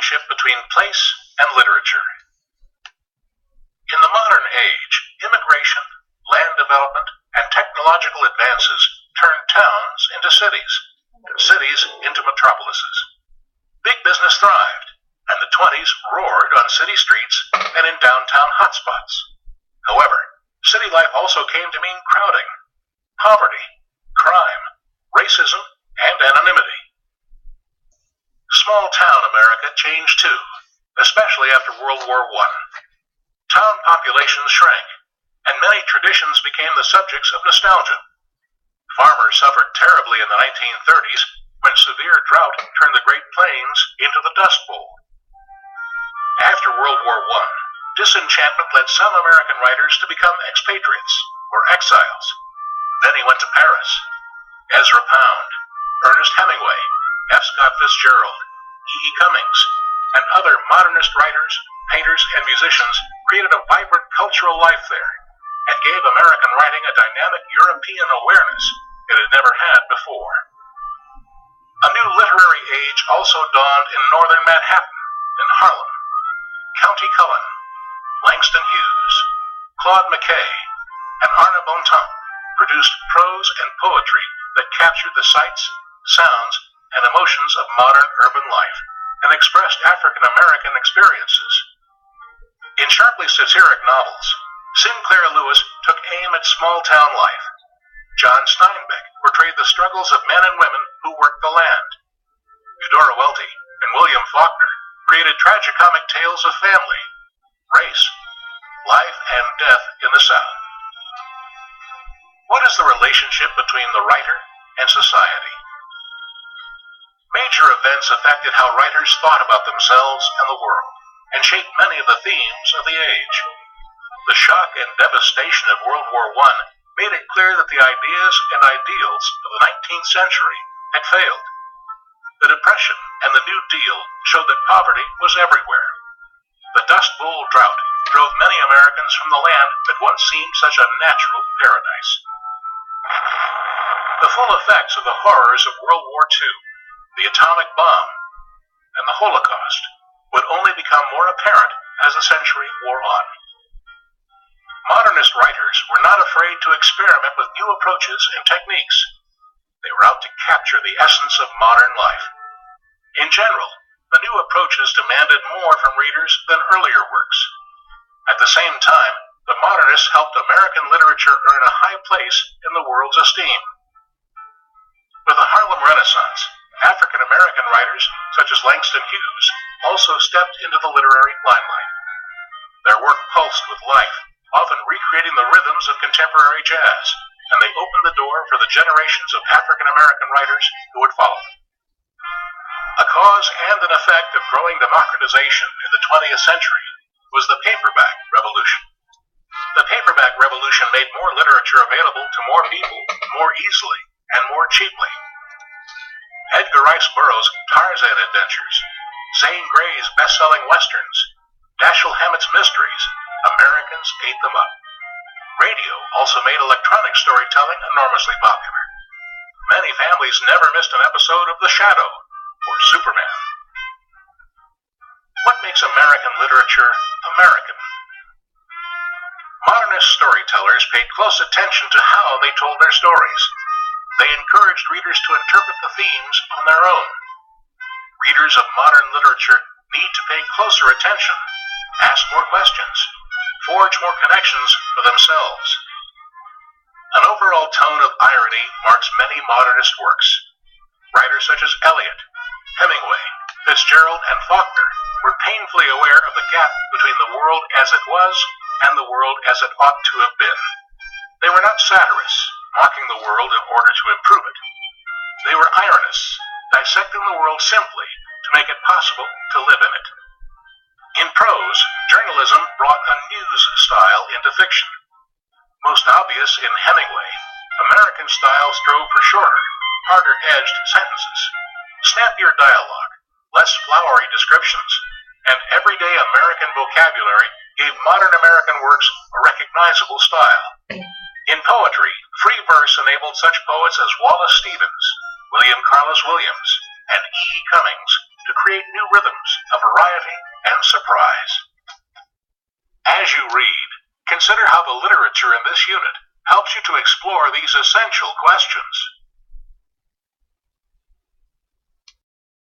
relationship between place and literature. In the modern age, immigration, land development, and technological advances turned towns into cities, cities into metropolises. Big business thrived, and the 20s roared on city streets and in downtown hotspots. However, city life also came to mean crowding, poverty, crime, racism, and anonymity. Small-town America changed too, especially after World War I. Town populations shrank, and many traditions became the subjects of nostalgia. Farmers suffered terribly in the 1930s when severe drought turned the Great Plains into the Dust Bowl. After World War I, disenchantment led some American writers to become expatriates, or exiles. Then he went to Paris. Ezra Pound, Ernest Hemingway, F. Scott Fitzgerald, E.E. Cummings, and other modernist writers, painters, and musicians created a vibrant cultural life there and gave American writing a dynamic European awareness it had never had before. A new literary age also dawned in northern Manhattan, in Harlem. County Cullen, Langston Hughes, Claude McKay, and Arna Bontemps produced prose and poetry that captured the sights, sounds, and emotions of modern urban life and expressed African-American experiences. In sharply satiric novels, Sinclair Lewis took aim at small-town life. John Steinbeck portrayed the struggles of men and women who worked the land. Eudora Welty and William Faulkner created tragicomic tales of family, race, life, and death in the South. What is the relationship between the writer and society? Major events affected how writers thought about themselves and the world, and shaped many of the themes of the age. The shock and devastation of World War I made it clear that the ideas and ideals of the 19th century had failed. The Depression and the New Deal showed that poverty was everywhere. The Dust Bowl drought drove many Americans from the land that once seemed such a natural paradise. The full effects of the horrors of World War II, the atomic bomb, and the Holocaust would only become more apparent as the century wore on. Modernist writers were not afraid to experiment with new approaches and techniques. They were out to capture the essence of modern life. In general, the new approaches demanded more from readers than earlier works. At the same time, the modernists helped American literature earn a high place in the world's esteem. With the Harlem Renaissance, African-American writers, such as Langston Hughes, also stepped into the literary limelight. Their work pulsed with life, often recreating the rhythms of contemporary jazz, and they opened the door for the generations of African-American writers who would follow them. A cause and an effect of growing democratization in the 20th century was the paperback revolution. The paperback revolution made more literature available to more people more easily and more cheaply. Edgar Rice Burroughs' Tarzan Adventures, Zane Grey's best-selling westerns, Dashiell Hammett's mysteries, Americans ate them up. Radio also made electronic storytelling enormously popular. Many families never missed an episode of The Shadow or Superman. What makes American literature American? Modernist storytellers paid close attention to how they told their stories. They encouraged readers to interpret the themes on their own. Readers of modern literature need to pay closer attention, ask more questions, forge more connections for themselves. An overall tone of irony marks many modernist works. Writers such as Eliot, Hemingway, Fitzgerald, and Faulkner were painfully aware of the gap between the world as it was and the world as it ought to have been. They were not satirists, mocking the world in order to improve it. They were ironists, dissecting the world simply to make it possible to live in it. In prose, journalism brought a news style into fiction. Most obvious in Hemingway, American style strove for shorter, harder-edged sentences, snappier dialogue, less flowery descriptions, and everyday American vocabulary gave modern American works a recognizable style. In poetry, free verse enabled such poets as Wallace Stevens, William Carlos Williams, and E.E. Cummings to create new rhythms, of variety and surprise. As you read, consider how the literature in this unit helps you to explore these essential questions.